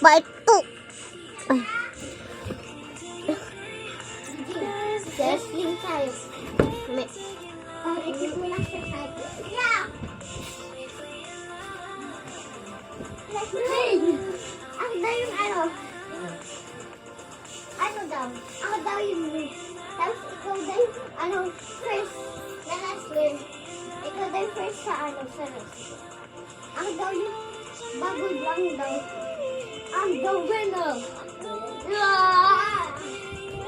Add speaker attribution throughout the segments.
Speaker 1: Part 2.
Speaker 2: Wrestling tayo. May... ikit mo lang sa side. Yeah! Ang daw yung ano? Ano daw? Ako daw yung tapos ikaw daw yung ano, first na wrestling. Ikaw daw yung first sa ano, sa wrestling. Ako daw yung bago lang daw. I'm the winner!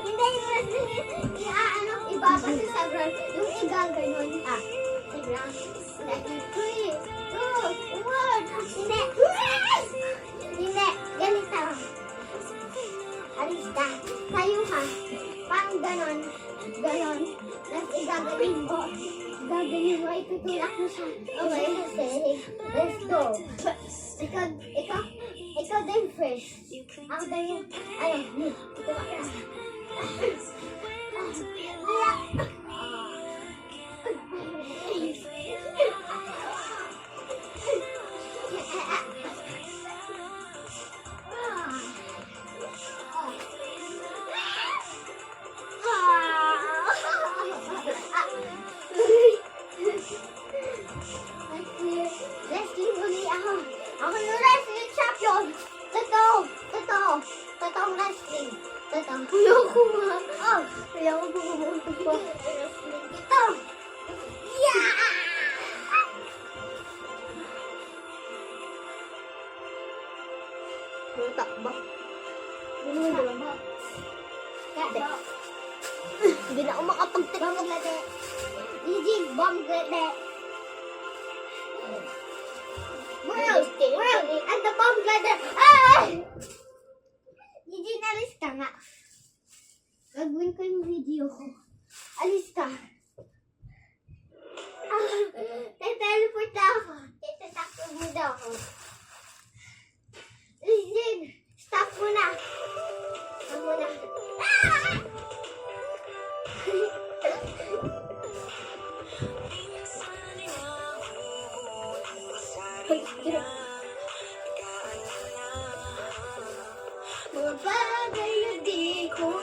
Speaker 2: Hindi yung wrestling. Ano, ibabasa sa ground. Yung igaganon. Sa ground. 3, 2, 1. Hindi. Hindi. Ganito. Alis ka. Tayo ka. Parang ganon. Ganon. Tapos igaganon mo. Gaganon mo. Itutulak mo siya. Okay. Let's go. Ikaw din fresh. Ako din yung, itulak ka. Wrestling uli ako. Ako yung wrestling champion. Totoong wrestling. Ayoko nga. Ayoko bumuntog pa. Ito. Yeah!
Speaker 1: Takba.
Speaker 2: Takbo.
Speaker 1: Hindi na ako makapagtakbo.
Speaker 2: Bangglade. Eugene, Bangglade. World, and the Bangglade. Eugene, alis ka nga. Gagawin ko yung video ko. Alis ka. Teleport na ako. Itatakbo mo daw ako. Eugene, stop mo na. Stop mo na. Mga bagay na di ko